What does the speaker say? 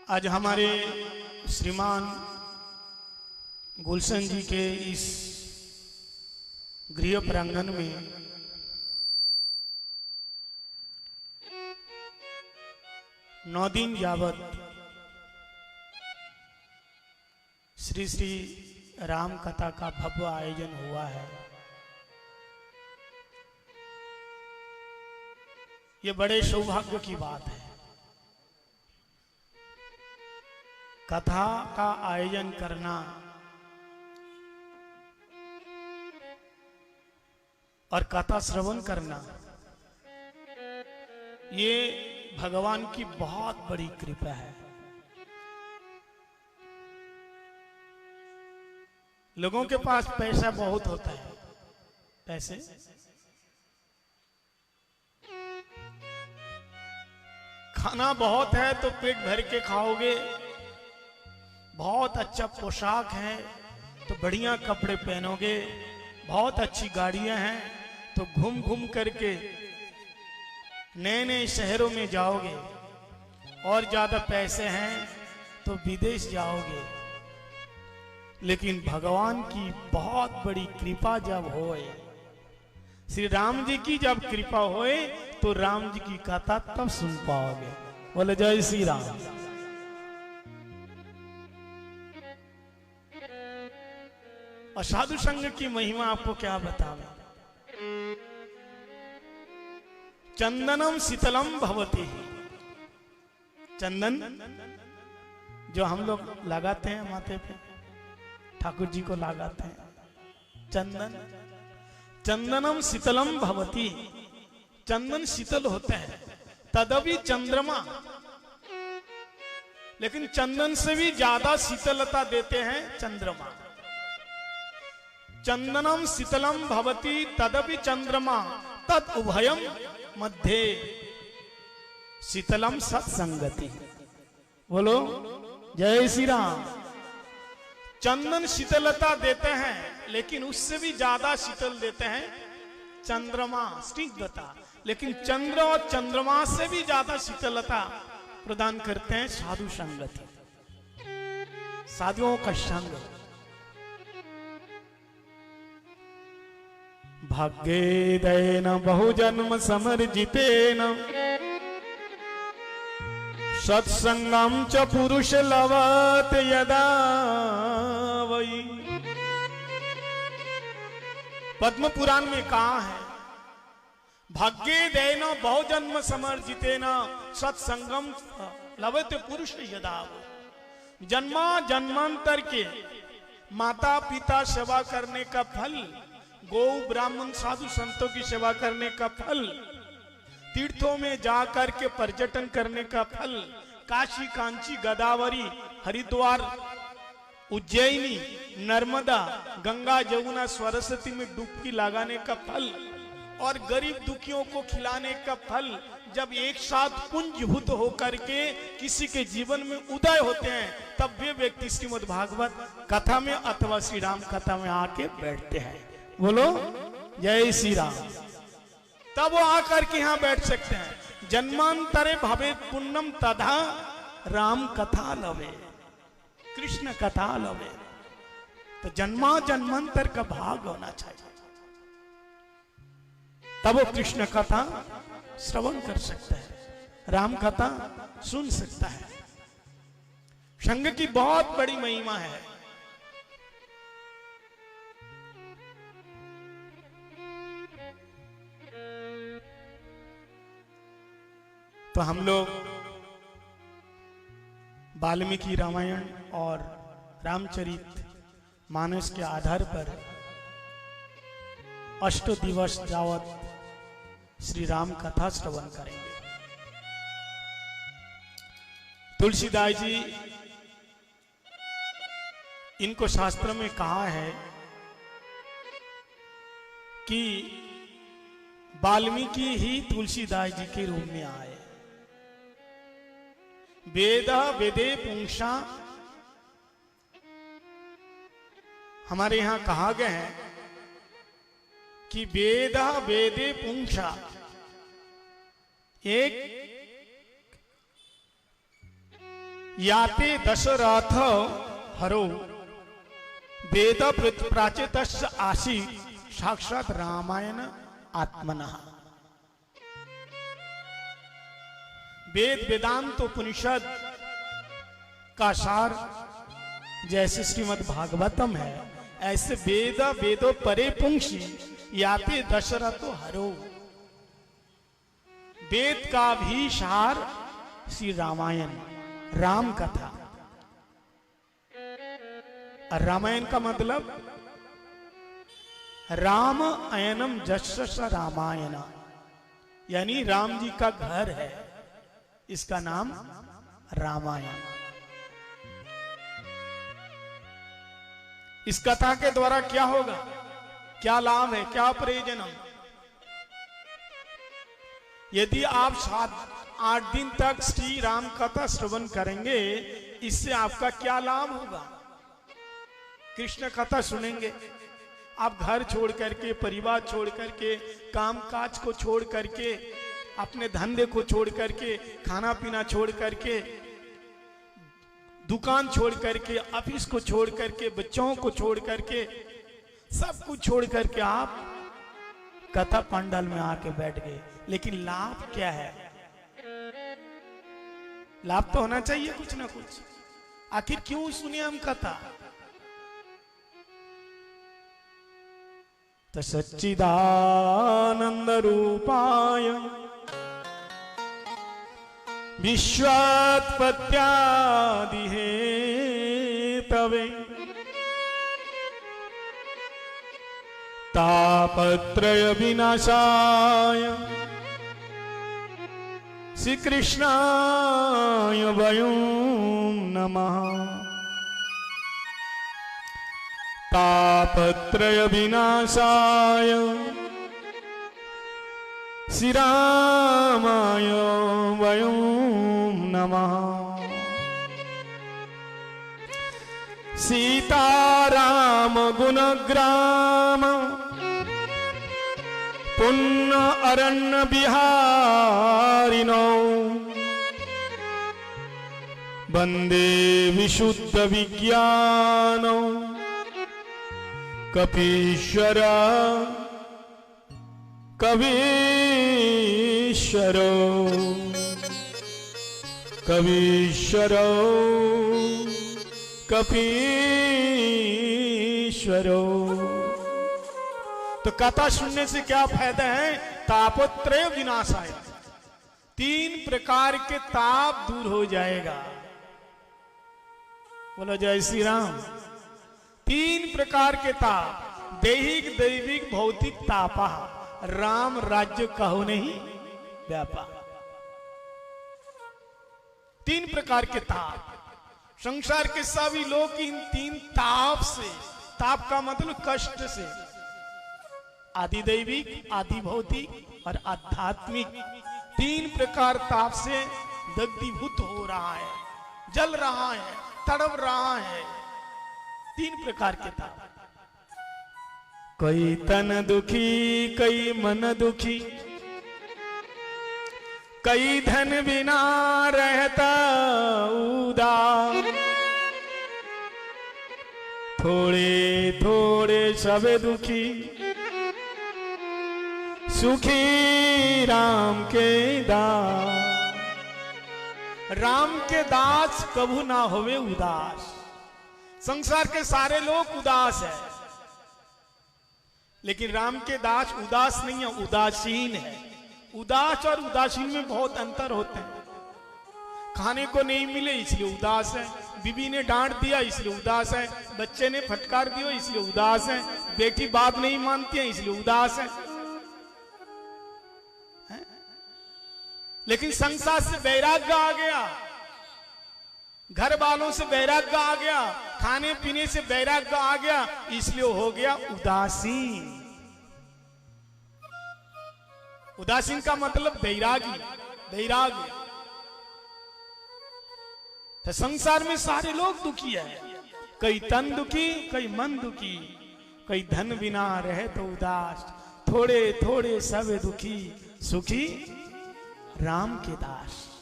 आज हमारे श्रीमान गुलशन जी के इस गृह प्रांगण में नौ दिन यावत श्री श्री राम कथा का भव्य आयोजन हुआ है। ये बड़े सौभाग्य की बात है। कथा का आयोजन करना और कथा श्रवण करना ये भगवान की बहुत बड़ी कृपा है। लोगों के पास पैसा बहुत होता है, पैसे खाना बहुत है तो पेट भर के खाओगे, बहुत अच्छा पोशाक है तो बढ़िया कपड़े पहनोगे, बहुत अच्छी गाड़ियां हैं तो घूम घूम करके नए नए शहरों में जाओगे, और ज्यादा पैसे हैं तो विदेश जाओगे। लेकिन भगवान की बहुत बड़ी कृपा जब होए, श्री राम जी की जब कृपा होए तो राम जी की कथा तब सुन पाओगे। बोले जय श्री राम। और साधु संग की महिमा आपको क्या बतावे। चंदनम शीतलम भवती, चंदन जो हम लोग लगाते हैं माथे पे, ठाकुर जी को लगाते हैं चंदन। चंदनम शीतलम भवती, चंदन शीतल होते हैं। तदपि चंद्रमा, लेकिन चंदन से भी ज्यादा शीतलता देते हैं चंद्रमा। चंदनम शीतलम भवती तदपि चंद्रमा तद उभयम मध्ये शीतलम सत्संगति। बोलो जय श्री राम। चंदन शीतलता देते हैं, लेकिन उससे भी ज्यादा शीतल देते हैं चंद्रमा, स्निग्धता। लेकिन चंद्र और चंद्रमा से भी ज्यादा शीतलता प्रदान करते हैं साधु संगति, साधुओं का संग। भाग्येन बहुजन्म समर्जितेन सत्संगम च पुरुष लवत यदा वै। पद्म पुराण में कहा है, भाग्येन बहुजन्म समर्जितेन सत्संगम लवत पुरुष यदा वै। जन्मा जन्मांतर के माता पिता सेवा करने का फल, गौ ब्राह्मण साधु संतों की सेवा करने का फल, तीर्थों में जाकर के पर्यटन करने का फल, काशी कांची गोदावरी हरिद्वार उज्जैनी नर्मदा गंगा जमुना सरस्वती में डुबकी लगाने का फल, और गरीब दुखियों को खिलाने का फल जब एक साथ पुंजभूत होकर के किसी के जीवन में उदय होते हैं, तब वे व्यक्ति श्रीमद् भागवत कथा में अथवा श्री राम कथा में आके बैठते हैं। बोलो जय श्री राम। तब वो आकर के यहां बैठ सकते हैं। जन्मांतरे भवे पुण्यम तथा राम कथा लवे, कृष्ण कथा लवे। तो जन्मा जन्मांतर का भाग होना चाहिए, तब वो कृष्ण कथा श्रवण कर सकता है, राम कथा सुन सकता है। संग की बहुत बड़ी महिमा है। तो हम लोग वाल्मीकि रामायण और रामचरित मानस के आधार पर 8 दिवस जावत श्री राम कथा श्रवण करेंगे। तुलसीदास जी, इनको शास्त्र में कहा है कि वाल्मीकि ही तुलसीदास जी के रूप में आए। वेद वेदे पुंसा, हमारे यहां कहा गया है कि वेद वेदे पुंसा, एक याते दशरथ हरो वेद प्राचेत आशी साक्षात रामायण आत्मनः। वेद वेदांत उपनिषद का सार जैसे श्रीमद् भागवतम है, ऐसे वेद वेदो परे पुंसी याते दशरथो हरो। वेद का भी सार श्री रामायण, राम कथा। रामायण का मतलब राम अयनम जस्स रामायण, यानी राम जी का घर है, इसका नाम रामायण। इस कथा के द्वारा क्या होगा, क्या लाभ है, क्या प्रयोजन है? यदि आप 7-8 दिन तक श्री राम कथा श्रवण करेंगे, इससे आपका क्या लाभ होगा? कृष्ण कथा सुनेंगे, आप घर छोड़ करके, परिवार छोड़ करके, काम काज को छोड़ करके, अपने धंधे को छोड़ करके, खाना पीना छोड़ करके, दुकान छोड़ करके, ऑफिस को छोड़ करके, बच्चों को छोड़ करके, सब कुछ छोड़ करके आप कथा पंडाल में आके बैठ गए। लेकिन लाभ क्या है? लाभ तो होना चाहिए कुछ ना कुछ। आखिर क्यों सुने हम कथा? तो सच्चिदानंद रूपाय विश्वात्पत्त्यादि हेतवे तापत्रय विनाशाय श्री कृष्णाय वयं नमः। तापत्रय विनाशाय श्री रामाय वयं नमः। सीताराम गुणग्राम पुण्य अरण्य विहारिणो वंदे विशुद्ध विज्ञान कपीश्वर कवीश्वरो कवीश्वरो कपीश्वरो। तो कथा सुनने से क्या फायदा है? तापत्रय विनाशाय, 3 प्रकार के ताप दूर हो जाएगा। बोलो जय श्री राम। 3 प्रकार के ताप, दैहिक दैविक भौतिक तापा, राम राज्य कहो नहीं व्यापा। 3 प्रकार के ताप। संसार के सभी लोग इन 3 ताप से, ताप का मतलब कष्ट से, आदि दैविक, आदि भौतिक और आध्यात्मिक, 3 प्रकार ताप से दग्धीभूत हो रहा है, जल रहा है, तड़प रहा है। 3 प्रकार के ताप। कोई तन दुखी, कोई मन दुखी, कई धन बिना रहता उदास, थोड़े थोड़े सब दुखी, सुखी राम के दास। राम के दास कभू ना होवे उदास। संसार के सारे लोग उदास है, लेकिन राम के दास उदास नहीं है, उदासीन है। उदास और उदासीन में बहुत अंतर होते हैं। खाने को नहीं मिले इसलिए उदास है, बीबी ने डांट दिया इसलिए उदास है, बच्चे ने फटकार दिया इसलिए उदास है, बेटी बात नहीं मानती है इसलिए उदास है। लेकिन संसार से वैराग्य आ गया, घर वालों से वैराग्य आ गया, खाने पीने से वैराग्य आ गया, इसलिए हो गया उदासीन। उदासीन का मतलब वैरागी, वैराग्य। तो संसार में सारे लोग दुखी है, कई तन दुखी, कई मन दुखी, कई धन बिना रहे तो उदास, थोड़े थोड़े सब दुखी, सुखी राम के दास।